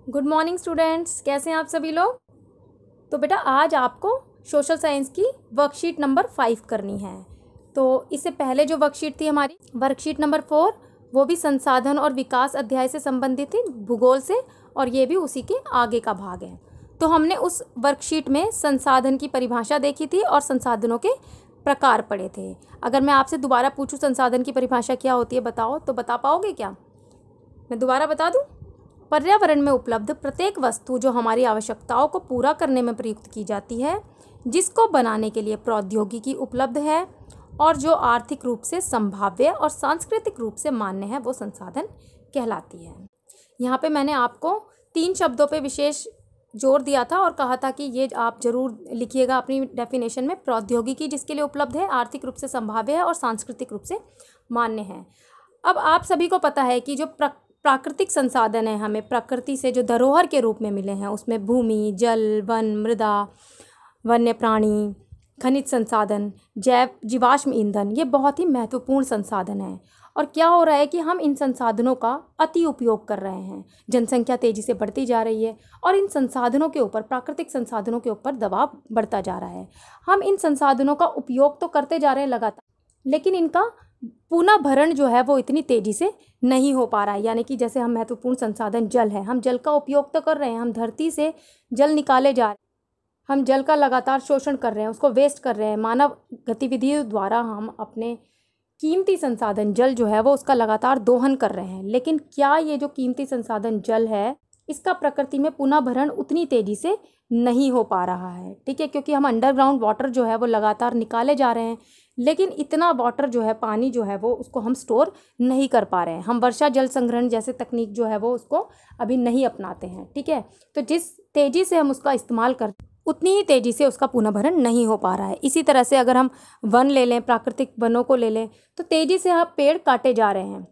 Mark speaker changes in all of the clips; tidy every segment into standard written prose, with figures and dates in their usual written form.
Speaker 1: Good morning students, कैसे हैं आप सभी लोग। तो बेटा आज आपको सोशल साइंस की वर्कशीट नंबर 5 करनी है। तो इससे पहले जो वर्कशीट थी हमारी वर्कशीट नंबर 4, वो भी संसाधन और विकास अध्याय से संबंधित थी, भूगोल से, और ये भी उसी के आगे का भाग है। तो हमने उस वर्कशीट में संसाधन की परिभाषा देखी थी और संसाधनों के प्रकार पढ़े थे। अगर मैं आपसे दोबारा पूछूं संसाधन की परिभाषा क्या होती है बताओ, तो बता पाओगे क्या? मैं दोबारा बता दूं। पर्यावरण में उपलब्ध प्रत्येक वस्तु जो हमारी आवश्यकताओं को पूरा करने में प्रयुक्त की जाती है, जिसको बनाने के लिए प्रौद्योगिकी उपलब्ध है और जो आर्थिक रूप से संभाव्य और सांस्कृतिक रूप से मान्य है, वो संसाधन कहलाती है। यहाँ पे मैंने आपको 3 शब्दों पे विशेष जोर दिया था और कहा था कि ये आप जरूर लिखिएगा अपनी डेफिनेशन में। प्रौद्योगिकी जिसके लिए उपलब्ध है, आर्थिक रूप से संभाव्य है और सांस्कृतिक रूप से मान्य है। अब आप सभी को पता है कि जो प्राकृतिक संसाधन है, हमें प्रकृति से जो धरोहर के रूप में मिले हैं, उसमें भूमि, जल, वन, मृदा, वन्य प्राणी, खनिज संसाधन, जीवाश्म ईंधन, ये बहुत ही महत्वपूर्ण संसाधन है। और क्या हो रहा है कि हम इन संसाधनों का अति उपयोग कर रहे हैं। जनसंख्या तेजी से बढ़ती जा रही है और इन संसाधनों के ऊपर, प्राकृतिक संसाधनों के ऊपर दबाव बढ़ता जा रहा है। हम इन संसाधनों का उपयोग तो करते जा रहे हैं लगातार, लेकिन इनका पुनः भरण जो है वो इतनी तेजी से नहीं हो पा रहा है। यानी कि जैसे हम महत्वपूर्ण संसाधन जल है, हम जल का उपयोग तो कर रहे हैं, हम धरती से जल निकाले जा रहे हैं, हम जल का लगातार शोषण कर रहे हैं, उसको वेस्ट कर रहे हैं। मानव गतिविधियों द्वारा हम अपने कीमती संसाधन जल जो है वो उसका लगातार दोहन कर रहे हैं। लेकिन क्या ये जो कीमती संसाधन जल है, इसका प्रकृति में पुनः भरण उतनी तेजी से नहीं हो पा रहा है, ठीक है, क्योंकि हम अंडरग्राउंड वाटर जो है वो लगातार निकाले जा रहे हैं, लेकिन इतना वाटर जो है, पानी जो है वो, उसको हम स्टोर नहीं कर पा रहे हैं। हम वर्षा जल संग्रहण जैसे तकनीक जो है वो उसको अभी नहीं अपनाते हैं, ठीक है। तो जिस तेजी से हम उसका इस्तेमाल करते, उतनी ही तेजी से उसका पुनर्भरण नहीं हो पा रहा है। इसी तरह से अगर हम वन ले लें, प्राकृतिक वनों को ले लें, तो तेजी से हम पेड़ काटे जा रहे हैं।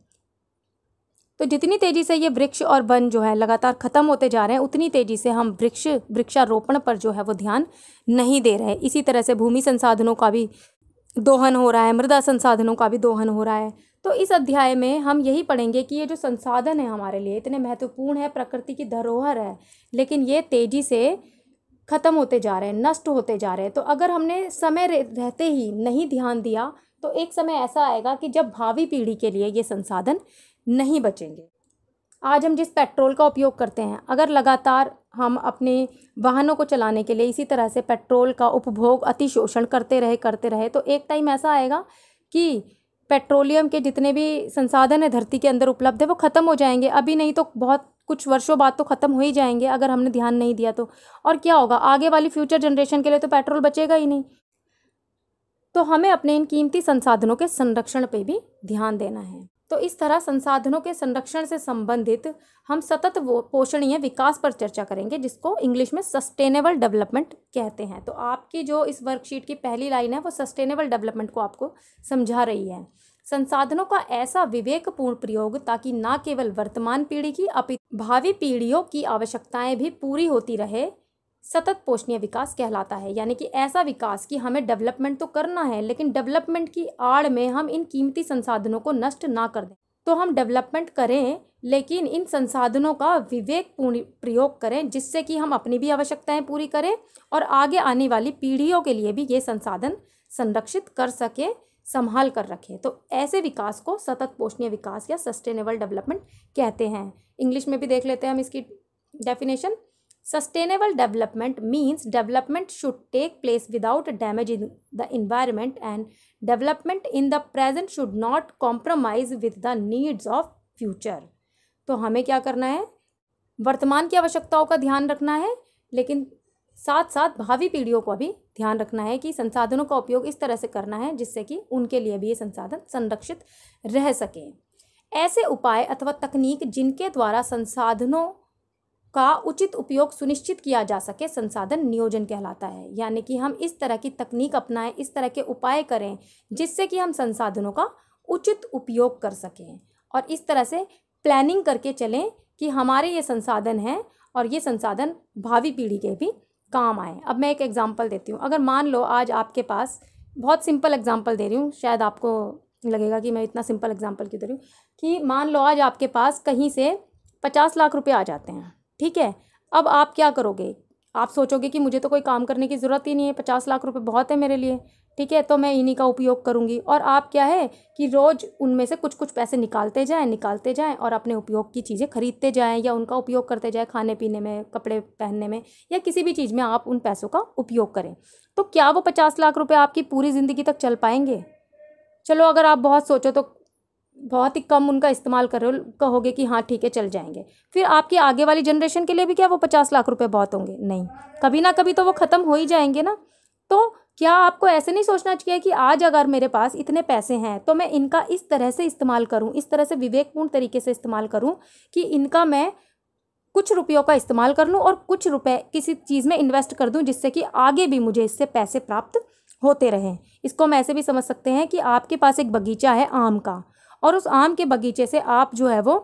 Speaker 1: तो जितनी तेजी से ये वृक्ष और वन जो है लगातार खत्म होते जा रहे हैं, उतनी तेजी से हम वृक्षारोपण पर जो है वो ध्यान नहीं दे रहे। इसी तरह से भूमि संसाधनों का भी दोहन हो रहा है, मृदा संसाधनों का भी दोहन हो रहा है। तो इस अध्याय में हम यही पढ़ेंगे कि ये जो संसाधन है हमारे लिए इतने महत्वपूर्ण है, प्रकृति की धरोहर है, लेकिन ये तेजी से खत्म होते जा रहे हैं, नष्ट होते जा रहे हैं। तो अगर हमने समय रहते ही नहीं ध्यान दिया, तो एक समय ऐसा आएगा कि जब भावी पीढ़ी के लिए ये संसाधन नहीं बचेंगे। आज हम जिस पेट्रोल का उपयोग करते हैं, अगर लगातार हम अपने वाहनों को चलाने के लिए इसी तरह से पेट्रोल का उपभोग, अतिशोषण करते रहे, तो एक टाइम ऐसा आएगा कि पेट्रोलियम के जितने भी संसाधन है धरती के अंदर उपलब्ध है, वो ख़त्म हो जाएंगे। अभी नहीं तो बहुत कुछ वर्षों बाद तो ख़त्म हो ही जाएंगे अगर हमने ध्यान नहीं दिया तो। और क्या होगा, आगे वाली फ्यूचर जनरेशन के लिए तो पेट्रोल बचेगा ही नहीं। तो हमें अपने इन कीमती संसाधनों के संरक्षण पे भी ध्यान देना है। तो इस तरह संसाधनों के संरक्षण से संबंधित हम सतत पोषणीय विकास पर चर्चा करेंगे, जिसको इंग्लिश में सस्टेनेबल डेवलपमेंट कहते हैं। तो आपकी जो इस वर्कशीट की पहली लाइन है वो सस्टेनेबल डेवलपमेंट को आपको समझा रही है। संसाधनों का ऐसा विवेकपूर्ण प्रयोग ताकि न केवल वर्तमान पीढ़ी की अपितु भावी पीढ़ियों की आवश्यकताएं भी पूरी होती रहे, सतत पोषणीय विकास कहलाता है। यानी कि ऐसा विकास कि हमें डेवलपमेंट तो करना है, लेकिन डेवलपमेंट की आड़ में हम इन कीमती संसाधनों को नष्ट ना कर दें। तो हम डेवलपमेंट करें, लेकिन इन संसाधनों का विवेकपूर्ण प्रयोग करें, जिससे कि हम अपनी भी आवश्यकताएं पूरी करें और आगे आने वाली पीढ़ियों के लिए भी ये संसाधन संरक्षित कर सके, संभाल कर रखें। तो ऐसे विकास को सतत पोषणीय विकास या सस्टेनेबल डेवलपमेंट कहते हैं। इंग्लिश में भी देख लेते हैं हम इसकी definition. Sustainable development means development should take place without damaging the environment, and development in the present should not compromise with the needs of future. तो हमें क्या करना है, वर्तमान की आवश्यकताओं का ध्यान रखना है, लेकिन साथ साथ भावी पीढ़ियों को भी ध्यान रखना है कि संसाधनों का उपयोग इस तरह से करना है जिससे कि उनके लिए भी ये संसाधन संरक्षित रह सके। ऐसे उपाय अथवा तकनीक जिनके द्वारा संसाधनों का उचित उपयोग सुनिश्चित किया जा सके, संसाधन नियोजन कहलाता है। यानी कि हम इस तरह की तकनीक अपनाएं, इस तरह के उपाय करें जिससे कि हम संसाधनों का उचित उपयोग कर सकें, और इस तरह से प्लानिंग करके चलें कि हमारे ये संसाधन हैं और ये संसाधन भावी पीढ़ी के भी काम आए। अब मैं एक एग्जांपल देती हूँ। अगर मान लो आज आपके पास, बहुत सिंपल एग्जांपल दे रही हूँ, शायद आपको लगेगा कि मैं इतना सिंपल एग्जांपल क्यों दे रही हूँ, कि मान लो आज आपके पास कहीं से 50 लाख रुपए आ जाते हैं, ठीक है। अब आप क्या करोगे, आप सोचोगे कि मुझे तो कोई काम करने की ज़रूरत ही नहीं है, 50 लाख रुपए बहुत है मेरे लिए, ठीक है, तो मैं इन्हीं का उपयोग करूँगी। और आप क्या है कि रोज़ उनमें से कुछ कुछ पैसे निकालते जाएं और अपने उपयोग की चीज़ें खरीदते जाएं या उनका उपयोग करते जाएं, खाने पीने में, कपड़े पहनने में, या किसी भी चीज़ में आप उन पैसों का उपयोग करें। तो क्या वो 50 लाख रुपए आपकी पूरी ज़िंदगी तक चल पाएंगे? चलो अगर आप बहुत सोचो तो बहुत ही कम उनका इस्तेमाल कर रहे हो, कहोगे कि हाँ ठीक है चल जाएंगे। फिर आपकी आगे वाली जनरेशन के लिए भी क्या वो 50 लाख रुपए बहुत होंगे? नहीं, कभी ना कभी तो वो ख़त्म हो ही जाएंगे ना। तो क्या आपको ऐसे नहीं सोचना चाहिए कि आज अगर मेरे पास इतने पैसे हैं तो मैं इनका इस तरह से इस्तेमाल करूं, इस तरह से विवेकपूर्ण तरीके से इस्तेमाल करूं कि इनका मैं कुछ रुपयों का इस्तेमाल कर लूं और कुछ रुपए किसी चीज़ में इन्वेस्ट कर दूं, जिससे कि आगे भी मुझे इससे पैसे प्राप्त होते रहें। इसको हम ऐसे भी समझ सकते हैं कि आपके पास एक बगीचा है आम का, और उस आम के बगीचे से आप जो है वो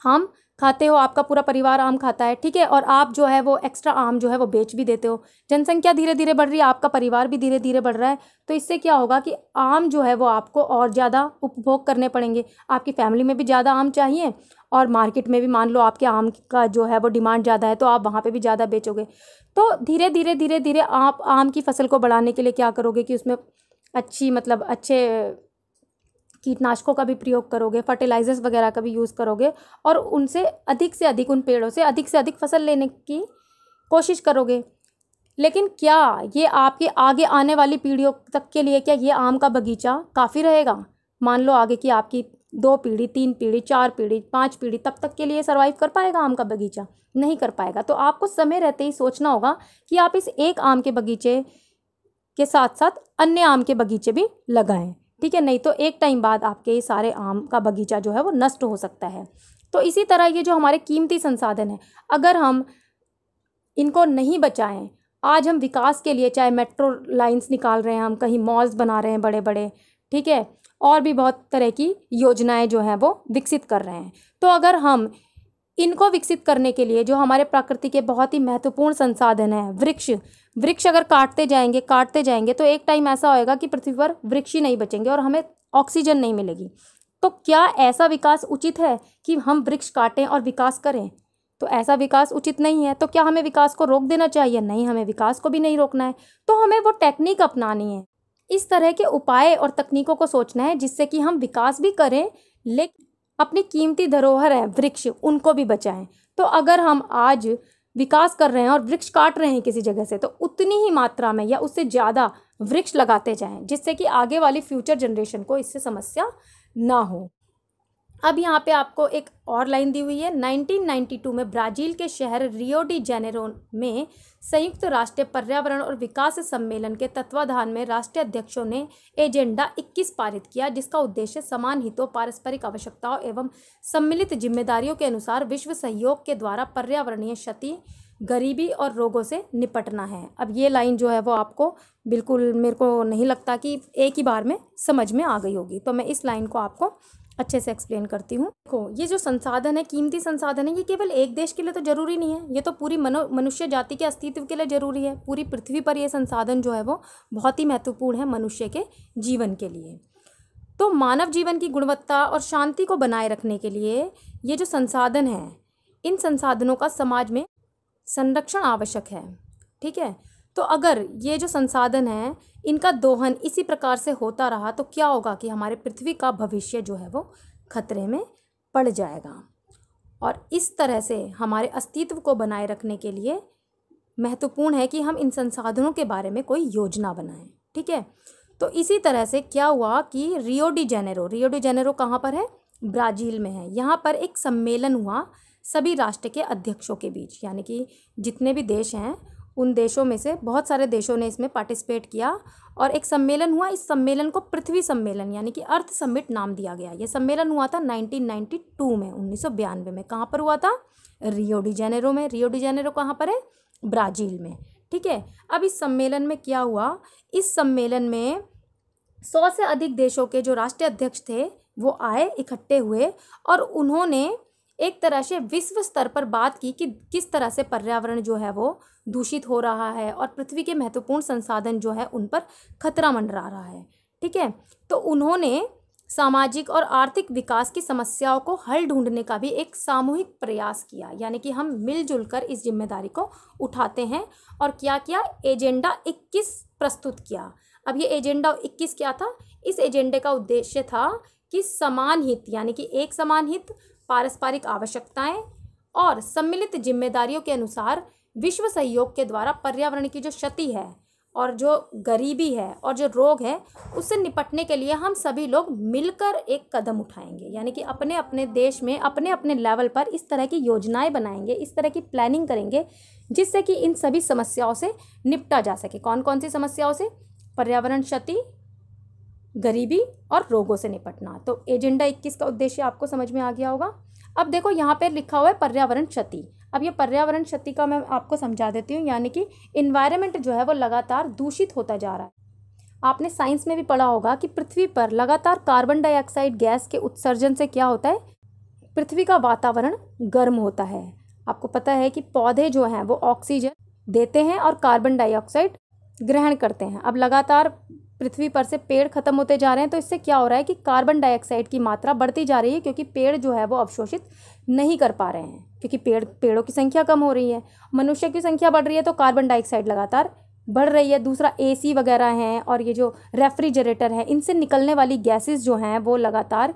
Speaker 1: आम खाते हो, आपका पूरा परिवार आम खाता है, ठीक है, और आप जो है वो एक्स्ट्रा आम जो है वो बेच भी देते हो। जनसंख्या धीरे धीरे बढ़ रही है, आपका परिवार भी धीरे धीरे बढ़ रहा है, तो इससे क्या होगा कि आम जो है वो आपको और ज़्यादा उपभोग करने पड़ेंगे। आपकी फैमिली में भी ज़्यादा आम चाहिए, और मार्केट में भी मान लो आपके आम का जो है वो डिमांड ज़्यादा है, तो आप वहाँ पर भी ज़्यादा बेचोगे। तो धीरे धीरे आप आम की फसल को बढ़ाने के लिए क्या करोगे कि उसमें अच्छे कीटनाशकों का भी प्रयोग करोगे, फर्टिलाइजर्स वगैरह का भी यूज़ करोगे, और उनसे अधिक से अधिक, उन पेड़ों से अधिक फसल लेने की कोशिश करोगे। लेकिन क्या ये आपके आगे आने वाली पीढ़ियों तक के लिए, क्या ये आम का बगीचा काफ़ी रहेगा? मान लो आगे की आपकी 2 पीढ़ी, 3 पीढ़ी, 4 पीढ़ी, 5 पीढ़ी, तब तक के लिए सर्वाइव कर पाएगा आम का बगीचा? नहीं कर पाएगा। तो आपको समय रहते ही सोचना होगा कि आप इस एक आम के बगीचे के साथ साथ अन्य आम के बगीचे भी लगाएं, ठीक है, नहीं तो एक टाइम बाद आपके सारे आम का बगीचा जो है वो नष्ट हो सकता है। तो इसी तरह ये जो हमारे कीमती संसाधन है, अगर हम इनको नहीं बचाएं, आज हम विकास के लिए चाहे मेट्रो लाइंस निकाल रहे हैं, हम कहीं मॉल्स बना रहे हैं बड़े बड़े, ठीक है, और भी बहुत तरह की योजनाएं जो हैं वो विकसित कर रहे हैं, तो अगर हम इनको विकसित करने के लिए जो हमारे प्रकृति के बहुत ही महत्वपूर्ण संसाधन हैं, वृक्ष अगर काटते जाएंगे तो एक टाइम ऐसा होएगा कि पृथ्वी पर वृक्ष ही नहीं बचेंगे और हमें ऑक्सीजन नहीं मिलेगी। तो क्या ऐसा विकास उचित है कि हम वृक्ष काटें और विकास करें? तो ऐसा विकास उचित नहीं है। तो क्या हमें विकास को रोक देना चाहिए? नहीं, हमें विकास को भी नहीं रोकना है। तो हमें वो टेक्निक अपनानी है, इस तरह के उपाय और तकनीकों को सोचना है जिससे कि हम विकास भी करें, लेकिन अपनी कीमती धरोहर है वृक्ष, उनको भी बचाएं। तो अगर हम आज विकास कर रहे हैं और वृक्ष काट रहे हैं किसी जगह से, तो उतनी ही मात्रा में या उससे ज़्यादा वृक्ष लगाते जाएं, जिससे कि आगे वाली फ्यूचर जनरेशन को इससे समस्या ना हो। अब यहाँ पे आपको एक और लाइन दी हुई है। 1992 में ब्राज़ील के शहर रियो डी जेनेरो में संयुक्त राष्ट्र पर्यावरण और विकास सम्मेलन के तत्वाधान में राष्ट्रीय अध्यक्षों ने एजेंडा 21 पारित किया, जिसका उद्देश्य समान हितों, पारस्परिक आवश्यकताओं एवं सम्मिलित जिम्मेदारियों के अनुसार विश्व सहयोग के द्वारा पर्यावरणीय क्षति, गरीबी और रोगों से निपटना है। अब ये लाइन जो है वो आपको बिल्कुल, मेरे को नहीं लगता कि एक ही बार में समझ में आ गई होगी, तो मैं इस लाइन को आपको अच्छे से एक्सप्लेन करती हूँ। देखो, ये जो संसाधन है, कीमती संसाधन है, ये केवल एक देश के लिए तो जरूरी नहीं है, ये तो पूरी मनुष्य जाति के अस्तित्व के लिए जरूरी है। पूरी पृथ्वी पर ये संसाधन जो है वो बहुत ही महत्वपूर्ण है मनुष्य के जीवन के लिए। तो मानव जीवन की गुणवत्ता और शांति को बनाए रखने के लिए ये जो संसाधन है, इन संसाधनों का समाज में संरक्षण आवश्यक है, ठीक है। तो अगर ये जो संसाधन है, इनका दोहन इसी प्रकार से होता रहा तो क्या होगा कि हमारे पृथ्वी का भविष्य जो है वो खतरे में पड़ जाएगा। और इस तरह से हमारे अस्तित्व को बनाए रखने के लिए महत्वपूर्ण है कि हम इन संसाधनों के बारे में कोई योजना बनाएं, ठीक है। तो इसी तरह से क्या हुआ कि रियो डी जेनेरो कहाँ पर है? ब्राज़ील में है। यहाँ पर एक सम्मेलन हुआ सभी राष्ट्र के अध्यक्षों के बीच, यानी कि जितने भी देश हैं उन देशों में से बहुत सारे देशों ने इसमें पार्टिसिपेट किया और एक सम्मेलन हुआ। इस सम्मेलन को पृथ्वी सम्मेलन यानी कि अर्थ समिट नाम दिया गया। ये सम्मेलन हुआ था 1992 में, 1992 में। कहाँ पर हुआ था? रियो डी जेनेरो में। रियो डी जेनेरो कहाँ पर है? ब्राज़ील में, ठीक है। अब इस सम्मेलन में क्या हुआ? इस सम्मेलन में 100 से अधिक देशों के जो राष्ट्रीय अध्यक्ष थे वो आए, इकट्ठे हुए और उन्होंने एक तरह से विश्व स्तर पर बात की कि किस तरह से पर्यावरण जो है वो दूषित हो रहा है और पृथ्वी के महत्वपूर्ण संसाधन जो है उन पर खतरा मंडरा रहा है, ठीक है। तो उन्होंने सामाजिक और आर्थिक विकास की समस्याओं को हल ढूंढने का भी एक सामूहिक प्रयास किया, यानी कि हम मिलजुल कर इस जिम्मेदारी को उठाते हैं। और क्या किया, एजेंडा 21 प्रस्तुत किया। अब ये एजेंडा 21 क्या था, इस एजेंडे का उद्देश्य था कि समान हित, यानी कि एक समान हित, पारस्परिक आवश्यकताएं और सम्मिलित जिम्मेदारियों के अनुसार विश्व सहयोग के द्वारा पर्यावरण की जो क्षति है और जो गरीबी है और जो रोग है उससे निपटने के लिए हम सभी लोग मिलकर एक कदम उठाएंगे, यानी कि अपने अपने देश में अपने अपने लेवल पर इस तरह की योजनाएं बनाएंगे, इस तरह की प्लानिंग करेंगे जिससे कि इन सभी समस्याओं से निपटा जा सके। कौन कौन सी समस्याओं से, पर्यावरण क्षति, गरीबी और रोगों से निपटना। तो एजेंडा 21 का उद्देश्य आपको समझ में आ गया होगा। अब देखो यहाँ पे लिखा हुआ है पर्यावरण क्षति। अब ये पर्यावरण क्षति का मैं आपको समझा देती हूँ, यानी कि इन्वायरमेंट जो है वो लगातार दूषित होता जा रहा है। आपने साइंस में भी पढ़ा होगा कि पृथ्वी पर लगातार कार्बन डाइऑक्साइड गैस के उत्सर्जन से क्या होता है, पृथ्वी का वातावरण गर्म होता है। आपको पता है कि पौधे जो हैं वो ऑक्सीजन देते हैं और कार्बन डाइऑक्साइड ग्रहण करते हैं। अब लगातार पृथ्वी पर से पेड़ खत्म होते जा रहे हैं, तो इससे क्या हो रहा है कि कार्बन डाइऑक्साइड की मात्रा बढ़ती जा रही है, क्योंकि पेड़ जो है वो अवशोषित नहीं कर पा रहे हैं, क्योंकि पेड़ों की संख्या कम हो रही है, मनुष्य की संख्या बढ़ रही है, तो कार्बन डाइऑक्साइड लगातार बढ़ रही है। दूसरा एसी वगैरह हैं और ये जो रेफ्रिजरेटर है, इनसे निकलने वाली गैसेस जो हैं वो लगातार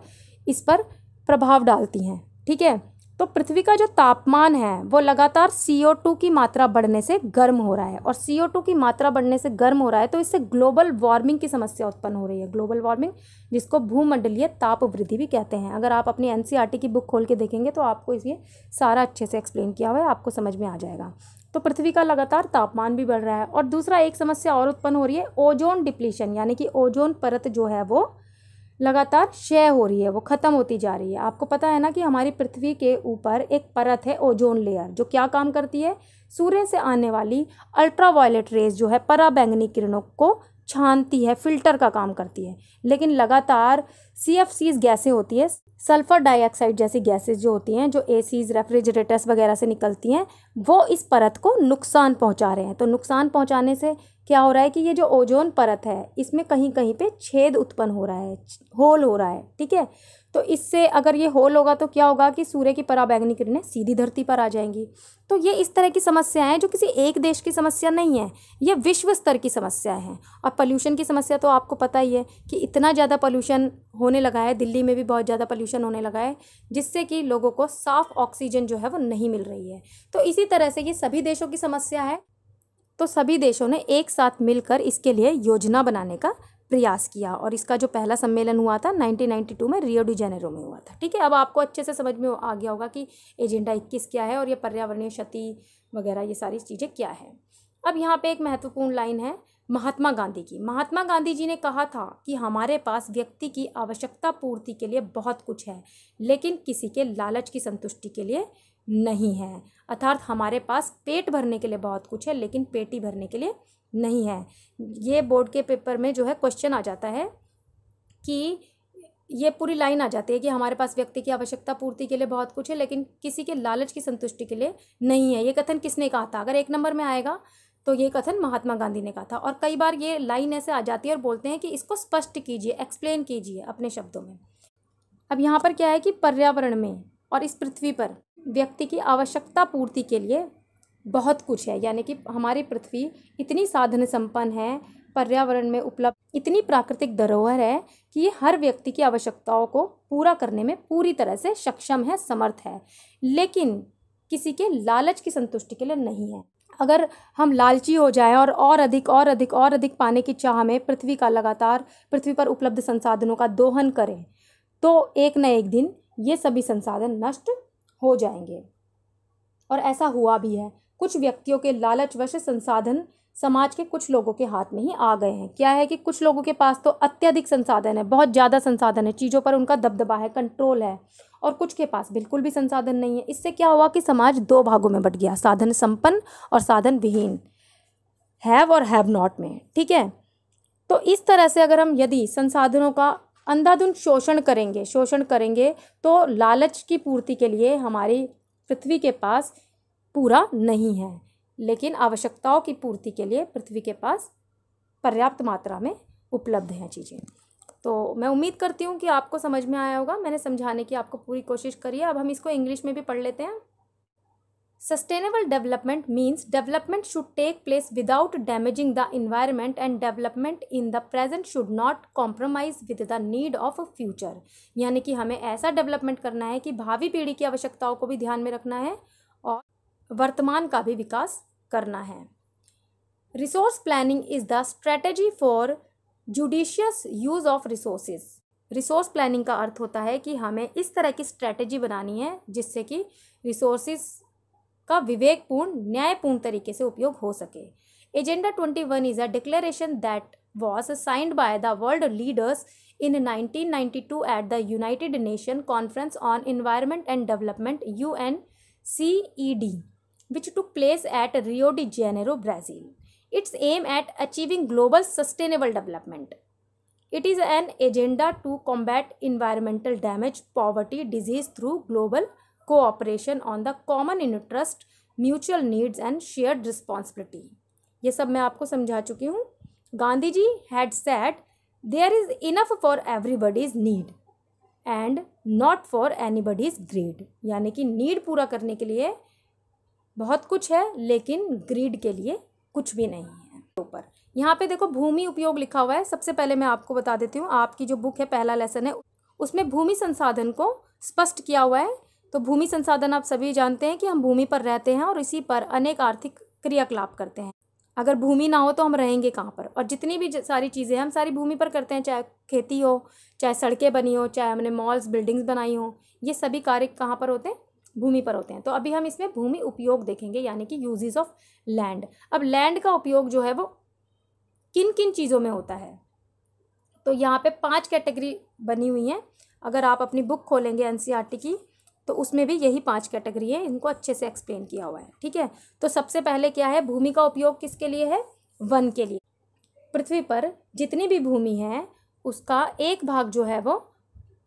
Speaker 1: इस पर प्रभाव डालती हैं। ठीक है, तो पृथ्वी का जो तापमान है वो लगातार CO2 की मात्रा बढ़ने से गर्म हो रहा है, और CO2 की मात्रा बढ़ने से गर्म हो रहा है तो इससे ग्लोबल वार्मिंग की समस्या उत्पन्न हो रही है। ग्लोबल वार्मिंग, जिसको भूमंडलीय ताप वृद्धि भी कहते हैं। अगर आप अपनी NCERT की बुक खोल के देखेंगे तो आपको इसलिए सारा अच्छे से एक्सप्लेन किया हुआ है, आपको समझ में आ जाएगा। तो पृथ्वी का लगातार तापमान भी बढ़ रहा है। और दूसरा एक समस्या और उत्पन्न हो रही है, ओजोन डिप्लीशन, यानी कि ओजोन परत जो है वो लगातार क्षय हो रही है, वो ख़त्म होती जा रही है। आपको पता है ना कि हमारी पृथ्वी के ऊपर एक परत है ओजोन लेयर, जो क्या काम करती है, सूर्य से आने वाली अल्ट्रावायलेट रेज जो है पराबैंगनी किरणों को छानती है, फिल्टर का काम करती है। लेकिन लगातार CFCs गैसें होती है, सल्फर डाइऑक्साइड जैसी गैसेस जो होती हैं, जो एसीज, रेफ्रिजरेटर्स वगैरह से निकलती हैं, वो इस परत को नुकसान पहुंचा रहे हैं। तो नुकसान पहुंचाने से क्या हो रहा है कि ये जो ओजोन परत है इसमें कहीं कहीं पे छेद उत्पन्न हो रहा है, होल हो रहा है। ठीक है, तो इससे अगर ये होल होगा तो क्या होगा कि सूर्य की पराबैंगनी किरणें सीधी धरती पर आ जाएंगी। तो ये इस तरह की समस्याएं हैं जो किसी एक देश की समस्या नहीं है, ये विश्व स्तर की समस्याएं हैं। और पोल्यूशन की समस्या तो आपको पता ही है कि इतना ज़्यादा पोल्यूशन होने लगा है, दिल्ली में भी बहुत ज़्यादा पोल्यूशन होने लगा है, जिससे कि लोगों को साफ ऑक्सीजन जो है वो नहीं मिल रही है। तो इसी तरह से ये सभी देशों की समस्या है। तो सभी देशों ने एक साथ मिलकर इसके लिए योजना बनाने का प्रयास किया, और इसका जो पहला सम्मेलन हुआ था 1992 में रियो डी जेनेरो में हुआ था। ठीक है, अब आपको अच्छे से समझ में आ गया होगा कि एजेंडा 21 क्या है और ये पर्यावरणीय क्षति वगैरह ये सारी चीज़ें क्या है। अब यहाँ पे एक महत्वपूर्ण लाइन है महात्मा गांधी की। महात्मा गांधी जी ने कहा था कि हमारे पास व्यक्ति की आवश्यकता पूर्ति के लिए बहुत कुछ है, लेकिन किसी के लालच की संतुष्टि के लिए नहीं है। अर्थात हमारे पास पेट भरने के लिए बहुत कुछ है, लेकिन पेटी भरने के लिए नहीं है। ये बोर्ड के पेपर में जो है क्वेश्चन आ जाता है कि ये पूरी लाइन आ जाती है कि हमारे पास व्यक्ति की आवश्यकता पूर्ति के लिए बहुत कुछ है, लेकिन किसी के लालच की संतुष्टि के लिए नहीं है। ये कथन किसने कहा था? अगर 1 नंबर में आएगा तो ये कथन महात्मा गांधी ने कहा था। और कई बार ये लाइन ऐसे आ जाती है और बोलते हैं कि इसको स्पष्ट कीजिए, एक्सप्लेन कीजिए अपने शब्दों में। अब यहाँ पर क्या है कि पर्यावरण में और इस पृथ्वी पर व्यक्ति की आवश्यकता पूर्ति के लिए बहुत कुछ है, यानी कि हमारी पृथ्वी इतनी साधन संपन्न है, पर्यावरण में उपलब्ध इतनी प्राकृतिक धरोहर है कि ये हर व्यक्ति की आवश्यकताओं को पूरा करने में पूरी तरह से सक्षम है, समर्थ है, लेकिन किसी के लालच की संतुष्टि के लिए नहीं है। अगर हम लालची हो जाए और अधिक पाने की चाह में पृथ्वी पर उपलब्ध संसाधनों का दोहन करें, तो एक न एक दिन ये सभी संसाधन नष्ट हो जाएंगे। और ऐसा हुआ भी है। कुछ व्यक्तियों के लालचवश संसाधन समाज के कुछ लोगों के हाथ में ही आ गए हैं। क्या है कि कुछ लोगों के पास तो अत्यधिक संसाधन है, बहुत ज़्यादा संसाधन है, चीज़ों पर उनका दबदबा है, कंट्रोल है, और कुछ के पास बिल्कुल भी संसाधन नहीं है। इससे क्या हुआ कि समाज 2 भागों में बट गया, साधन संपन्न और साधन विहीन, हैव और हैव नॉट में। ठीक है, तो इस तरह से अगर हम यदि संसाधनों का अंधाधुंध शोषण करेंगे तो लालच की पूर्ति के लिए हमारी पृथ्वी के पास पूरा नहीं है, लेकिन आवश्यकताओं की पूर्ति के लिए पृथ्वी के पास पर्याप्त मात्रा में उपलब्ध हैं चीज़ें। तो मैं उम्मीद करती हूँ कि आपको समझ में आया होगा। मैंने समझाने की आपको पूरी कोशिश करी है। अब हम इसको इंग्लिश में भी पढ़ लेते हैं। Sustainable development means development should take place without damaging the environment and development in the present should not compromise with the need of future. यानी कि हमें ऐसा डेवलपमेंट करना है कि भावी पीढ़ी की आवश्यकताओं को भी ध्यान में रखना है और वर्तमान का भी विकास करना है। Resource planning is the strategy for judicious use of resources. Resource planning का अर्थ होता है कि हमें इस तरह की स्ट्रेटेजी बनानी है जिससे कि रिसोर्सेज का विवेकपूर्ण न्यायपूर्ण तरीके से उपयोग हो सके। Agenda 21 is a declaration that was signed by the world leaders in 1992 at the United Nations Conference on Environment and Development UNCED, which took place at Rio de Janeiro, Brazil. Its aim at achieving global sustainable development. It is an agenda to combat environmental damage, poverty, disease through global cooperation on the common interest, mutual needs and shared responsibility. ये सब मैं आपको समझा चुकी हूँ। Gandhi ji had said there is enough for everybody's need and not for anybody's greed। यानी कि need पूरा करने के लिए बहुत कुछ है लेकिन ग्रीड के लिए कुछ भी नहीं है। ऊपर यहाँ पे देखो भूमि उपयोग लिखा हुआ है। सबसे पहले मैं आपको बता देती हूँ, आपकी जो बुक है पहला लेसन है उसमें भूमि संसाधन को स्पष्ट किया हुआ है। तो भूमि संसाधन आप सभी जानते हैं कि हम भूमि पर रहते हैं और इसी पर अनेक आर्थिक क्रियाकलाप करते हैं। अगर भूमि ना हो तो हम रहेंगे कहाँ पर। और जितनी भी सारी चीज़ें हम सारी भूमि पर करते हैं, चाहे खेती हो, चाहे सड़कें बनी हो, चाहे हमने मॉल्स बिल्डिंग्स बनाई हो, ये सभी कार्य कहाँ पर होते हैं? भूमि पर होते हैं। तो अभी हम इसमें भूमि उपयोग देखेंगे यानी कि यूजेस ऑफ लैंड। अब लैंड का उपयोग जो है वो किन किन चीज़ों में होता है, तो यहाँ पे 5 कैटेगरी बनी हुई हैं। अगर आप अपनी बुक खोलेंगे एनसीईआरटी की तो उसमें भी यही 5 कैटेगरी है, इनको अच्छे से एक्सप्लेन किया हुआ है। ठीक है, तो सबसे पहले क्या है, भूमि का उपयोग किसके लिए है? वन के लिए। पृथ्वी पर जितनी भी भूमि है उसका एक भाग जो है वो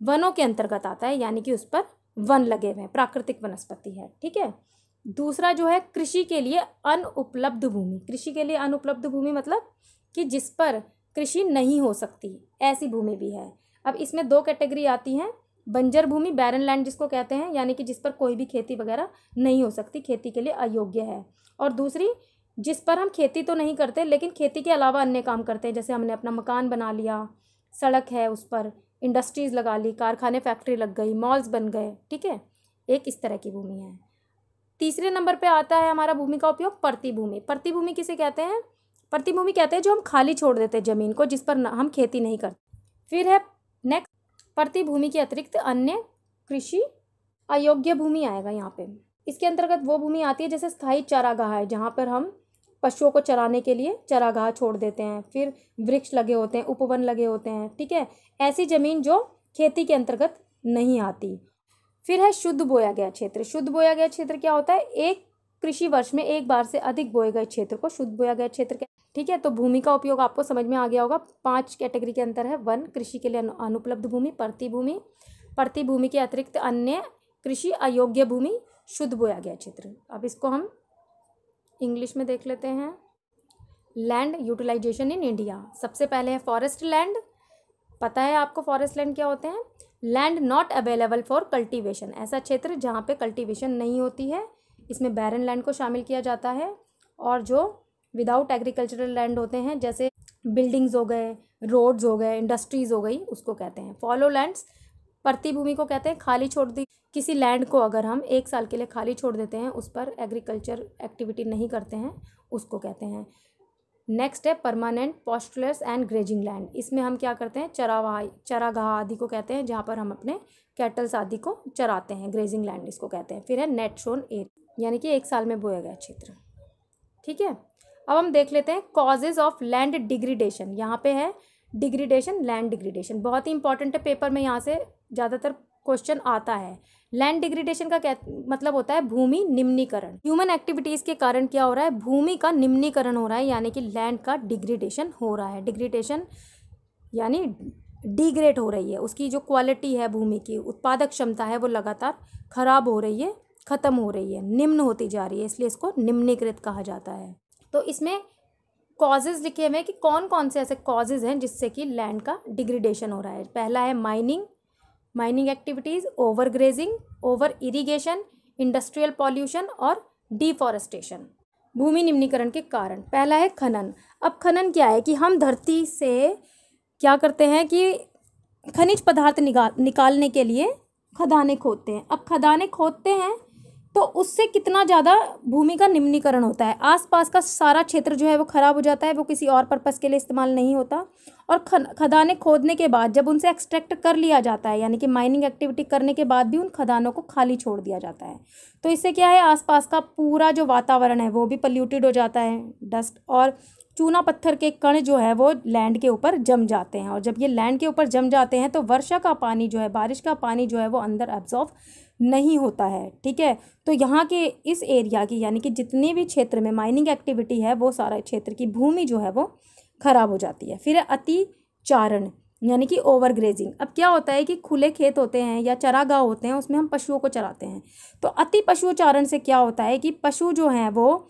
Speaker 1: वनों के अंतर्गत आता है, यानी कि उस पर वन लगे हुए हैं, प्राकृतिक वनस्पति है। ठीक है, दूसरा जो है कृषि के लिए अनुपलब्ध भूमि। कृषि के लिए अनुपलब्ध भूमि मतलब कि जिस पर कृषि नहीं हो सकती, ऐसी भूमि भी है। अब इसमें 2 कैटेगरी आती हैं, बंजर भूमि, बैरन लैंड जिसको कहते हैं, यानी कि जिस पर कोई भी खेती वगैरह नहीं हो सकती, खेती के लिए अयोग्य है। और दूसरी जिस पर हम खेती तो नहीं करते लेकिन खेती के अलावा अन्य काम करते हैं, जैसे हमने अपना मकान बना लिया, सड़क है उस पर इंडस्ट्रीज़ लगा ली, कारखाने फैक्ट्री लग गई, मॉल्स बन गए। ठीक है, एक इस तरह की भूमि है। तीसरे नंबर पे आता है हमारा भूमि का उपयोग परती भूमि। परती भूमि किसे कहते हैं? परती भूमि कहते हैं जो हम खाली छोड़ देते हैं ज़मीन को, जिस पर हम खेती नहीं करते। फिर है नेक्स्ट, परती भूमि के अतिरिक्त अन्य कृषि अयोग्य भूमि आएगा यहाँ पे। इसके अंतर्गत वो भूमि आती है जैसे स्थायी चारागाह है, जहाँ पर हम पशुओं को चराने के लिए चारागाह छोड़ देते हैं, फिर वृक्ष लगे होते हैं, उपवन लगे होते हैं। ठीक है, ऐसी ज़मीन जो खेती के अंतर्गत नहीं आती। फिर है शुद्ध बोया गया क्षेत्र। शुद्ध बोया गया क्षेत्र क्या होता है? एक कृषि वर्ष में एक बार से अधिक बोए गए क्षेत्र को शुद्ध बोया गया क्षेत्र कहते हैं। ठीक है, तो भूमि का उपयोग आपको समझ में आ गया होगा। 5 कैटेगरी के अंतर है, वन कृषि के लिए अनुपलब्ध भूमि, परती भूमि, परती भूमि के अतिरिक्त अन्य कृषि अयोग्य भूमि, शुद्ध बोया गया क्षेत्र। अब इसको हम इंग्लिश में देख लेते हैं। Land utilisation in India. सबसे पहले है फॉरेस्ट लैंड। पता है आपको फॉरेस्ट लैंड क्या होते हैं? Land not available for cultivation, ऐसा क्षेत्र जहाँ पे कल्टीवेशन नहीं होती है। इसमें बैरन लैंड को शामिल किया जाता है। और जो विदाउट एग्रीकल्चरल लैंड होते हैं, जैसे बिल्डिंग्स हो गए, रोड्स हो गए, इंडस्ट्रीज़ हो गई, उसको कहते हैं फॉलो लैंड्स। परती भूमि को कहते हैं खाली छोड़ दी किसी लैंड को अगर हम 1 साल के लिए खाली छोड़ देते हैं, उस पर एग्रीकल्चर एक्टिविटी नहीं करते हैं, उसको कहते हैं। नेक्स्ट है परमानेंट पास्टुरेट्स एंड ग्रेजिंग लैंड। इसमें हम क्या करते हैं? चरागाह आदि को कहते हैं, जहाँ पर हम अपने कैटल्स आदि को चराते हैं, ग्रेजिंग लैंड इसको कहते हैं। फिर है नेट शोन एरिया, यानी कि 1 साल में बोया गया क्षेत्र। ठीक है, अब हम देख लेते हैं कॉजेज ऑफ लैंड डिग्रेडेशन। यहाँ पे है डिग्रेडेशन, लैंड डिग्रेडेशन बहुत ही इंपॉर्टेंट है, पेपर में यहाँ से ज़्यादातर क्वेश्चन आता है। लैंड डिग्रेडेशन का क्या मतलब होता है? भूमि निम्नीकरण। ह्यूमन एक्टिविटीज़ के कारण क्या हो रहा है? भूमि का निम्नीकरण हो रहा है, यानी कि लैंड का डिग्रेडेशन हो रहा है। डिग्रेडेशन यानी डिग्रेड हो रही है, उसकी जो क्वालिटी है, भूमि की उत्पादक क्षमता है, वो लगातार खराब हो रही है, ख़त्म हो रही है, निम्न होती जा रही है, इसलिए इसको निम्नीकृत कहा जाता है। तो इसमें कॉजेज़ लिखे हुए हैं कि कौन कौन से ऐसे कॉजेज़ हैं जिससे कि लैंड का डिग्रेडेशन हो रहा है। पहला है mining activities, over grazing, over irrigation, industrial pollution और डिफॉरेस्टेशन। भूमि निम्नीकरण के कारण पहला है खनन। अब खनन क्या है कि हम धरती से क्या करते हैं कि खनिज पदार्थ निकालने के लिए खदानें खोदते हैं। अब खदानें खोदते हैं तो उससे कितना ज़्यादा भूमि का निम्नीकरण होता है। आसपास का सारा क्षेत्र जो है वो ख़राब हो जाता है, वो किसी और पर्पस के लिए इस्तेमाल नहीं होता। और खदानें खोदने के बाद जब उनसे एक्सट्रैक्ट कर लिया जाता है, यानी कि माइनिंग एक्टिविटी करने के बाद भी उन खदानों को खाली छोड़ दिया जाता है, तो इससे क्या है, आसपास का पूरा जो वातावरण है वो भी पल्यूटेड हो जाता है। डस्ट और चूना पत्थर के कण जो है वो लैंड के ऊपर जम जाते हैं, और जब ये लैंड के ऊपर जम जाते हैं तो वर्षा का पानी जो है, बारिश का पानी जो है वो अंदर एब्जॉर्ब नहीं होता है। ठीक है, तो यहाँ के इस एरिया की, यानी कि जितने भी क्षेत्र में माइनिंग एक्टिविटी है, वो सारा क्षेत्र की भूमि जो है वो खराब हो जाती है। फिर है अतिचारण, यानी कि ओवर ग्रेजिंग। अब क्या होता है कि खुले खेत होते हैं या चरागाह होते हैं, उसमें हम पशुओं को चराते हैं। तो अति पशुचारण से क्या होता है कि पशु जो हैं वो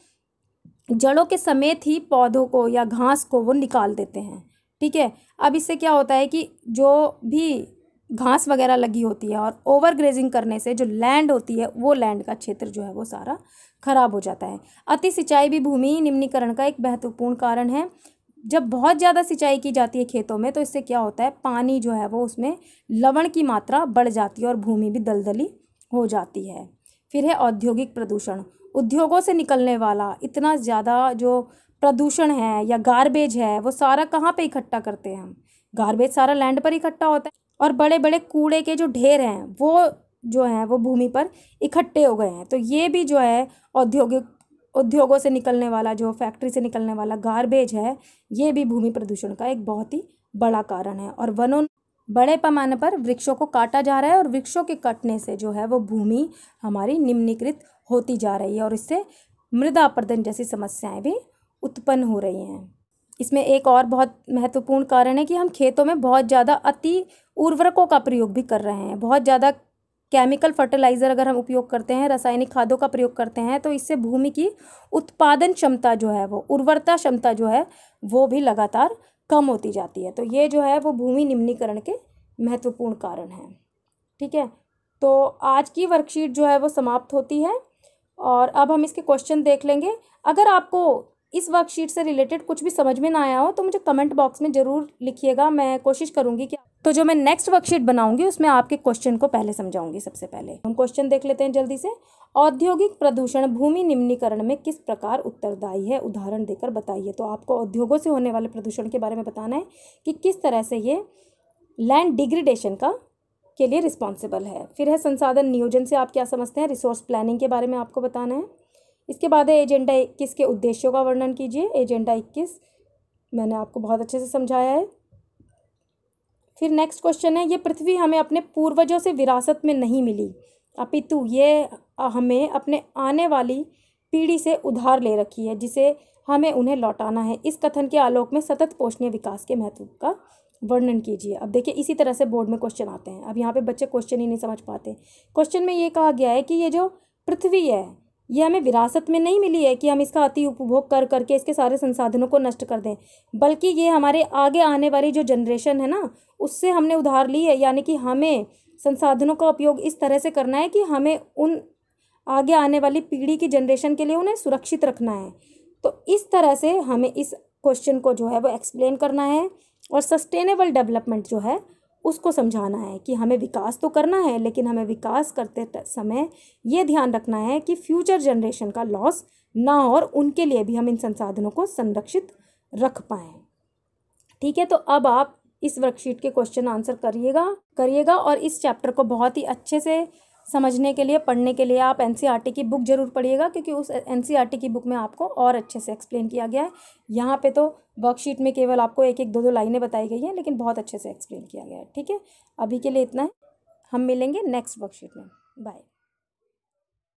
Speaker 1: जड़ों के समेत ही पौधों को या घास को वो निकाल देते हैं। ठीक है, अब इससे क्या होता है कि जो भी घास वगैरह लगी होती है और ओवर ग्रेजिंग करने से जो लैंड होती है, वो लैंड का क्षेत्र जो है वो सारा खराब हो जाता है। अति सिंचाई भी भूमि निम्नीकरण का एक महत्वपूर्ण कारण है। जब बहुत ज़्यादा सिंचाई की जाती है खेतों में, तो इससे क्या होता है, पानी जो है वो उसमें लवण की मात्रा बढ़ जाती है और भूमि भी दलदली हो जाती है। फिर है औद्योगिक प्रदूषण। उद्योगों से निकलने वाला इतना ज़्यादा जो प्रदूषण है या गार्बेज है, वो सारा कहाँ पे इकट्ठा करते हैं हम, गार्बेज सारा लैंड पर इकट्ठा होता है, और बड़े बड़े कूड़े के जो ढेर हैं वो जो हैं वो भूमि पर इकट्ठे हो गए हैं। तो ये भी जो है उद्योगों से निकलने वाला, जो फैक्ट्री से निकलने वाला गार्बेज है, ये भी भूमि प्रदूषण का एक बहुत ही बड़ा कारण है। और वनों बड़े पैमाने पर वृक्षों को काटा जा रहा है, और वृक्षों के कटने से जो है वो भूमि हमारी निम्नीकृत होती जा रही है, और इससे मृदा अपरदन जैसी समस्याएं भी उत्पन्न हो रही हैं। इसमें एक और बहुत महत्वपूर्ण कारण है कि हम खेतों में बहुत ज़्यादा अति उर्वरकों का प्रयोग भी कर रहे हैं। बहुत ज़्यादा केमिकल फर्टिलाइज़र अगर हम उपयोग करते हैं, रासायनिक खादों का प्रयोग करते हैं, तो इससे भूमि की उत्पादन क्षमता जो है वो, उर्वरता क्षमता जो है वो भी लगातार कम होती जाती है। तो ये जो है वो भूमि निम्नीकरण के महत्वपूर्ण कारण हैं। ठीक है, तो आज की वर्कशीट जो है वो समाप्त होती है, और अब हम इसके क्वेश्चन देख लेंगे। अगर आपको इस वर्कशीट से रिलेटेड कुछ भी समझ में ना आया हो तो मुझे कमेंट बॉक्स में ज़रूर लिखिएगा। मैं कोशिश करूँगी कि तो जो मैं नेक्स्ट वर्कशीट बनाऊंगी उसमें आपके क्वेश्चन को पहले समझाऊंगी। सबसे पहले हम क्वेश्चन देख लेते हैं जल्दी से। औद्योगिक प्रदूषण भूमि निम्नीकरण में किस प्रकार उत्तरदायी है, उदाहरण देकर बताइए। तो आपको उद्योगों से होने वाले प्रदूषण के बारे में बताना है कि किस तरह से ये लैंड डिग्रेडेशन के लिए रिस्पॉन्सिबल है। फिर है संसाधन नियोजन से आप क्या समझते हैं, रिसोर्स प्लानिंग के बारे में आपको बताना है। इसके बाद है एजेंडा 21 के उद्देश्यों का वर्णन कीजिए। एजेंडा 21 मैंने आपको बहुत अच्छे से समझाया है। फिर नेक्स्ट क्वेश्चन है, ये पृथ्वी हमें अपने पूर्वजों से विरासत में नहीं मिली, अपितु ये हमें अपने आने वाली पीढ़ी से उधार ले रखी है, जिसे हमें उन्हें लौटाना है। इस कथन के आलोक में सतत पोषणीय विकास के महत्व का वर्णन कीजिए। अब देखिए इसी तरह से बोर्ड में क्वेश्चन आते हैं। अब यहाँ पे बच्चे क्वेश्चन ही नहीं समझ पाते। क्वेश्चन में ये कहा गया है कि ये जो पृथ्वी है ये हमें विरासत में नहीं मिली है कि हम इसका अति उपभोग कर करके इसके सारे संसाधनों को नष्ट कर दें, बल्कि ये हमारे आगे आने वाली जो जनरेशन है ना, उससे हमने उधार ली है। यानी कि हमें संसाधनों का उपयोग इस तरह से करना है कि हमें उन आगे आने वाली पीढ़ी की जनरेशन के लिए उन्हें सुरक्षित रखना है। तो इस तरह से हमें इस क्वेश्चन को जो है वो एक्सप्लेन करना है, और सस्टेनेबल डेवलपमेंट जो है उसको समझाना है कि हमें विकास तो करना है, लेकिन हमें विकास करते समय ये ध्यान रखना है कि फ्यूचर जनरेशन का लॉस ना हो, और उनके लिए भी हम इन संसाधनों को संरक्षित रख पाएँ। ठीक है, तो अब आप इस वर्कशीट के क्वेश्चन आंसर करिएगा और इस चैप्टर को बहुत ही अच्छे से समझने के लिए, पढ़ने के लिए आप एनसीईआरटी की बुक जरूर पढ़िएगा, क्योंकि उस एनसीईआरटी की बुक में आपको और अच्छे से एक्सप्लेन किया गया है। यहाँ पे तो वर्कशीट में केवल आपको एक एक दो दो लाइनें बताई गई हैं, लेकिन बहुत अच्छे से एक्सप्लेन किया गया है। ठीक है, अभी के लिए इतना है, हम मिलेंगे नेक्स्ट वर्कशीट में। बाय।